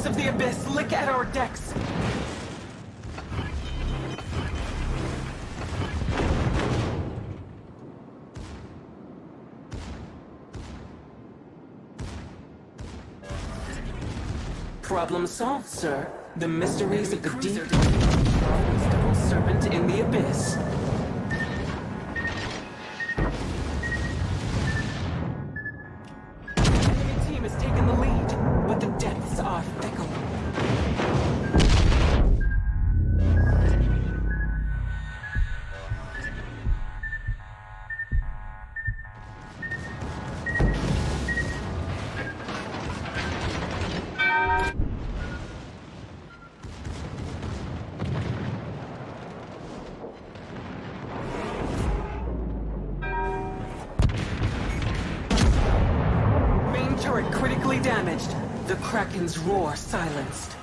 of the Abyss lick at our decks! Problem solved, sir. The mysteries of the deep... Double serpent in the Abyss. Enemy team has taken the lead, but the depths are fickle. Turret critically damaged. The Kraken's roar silenced.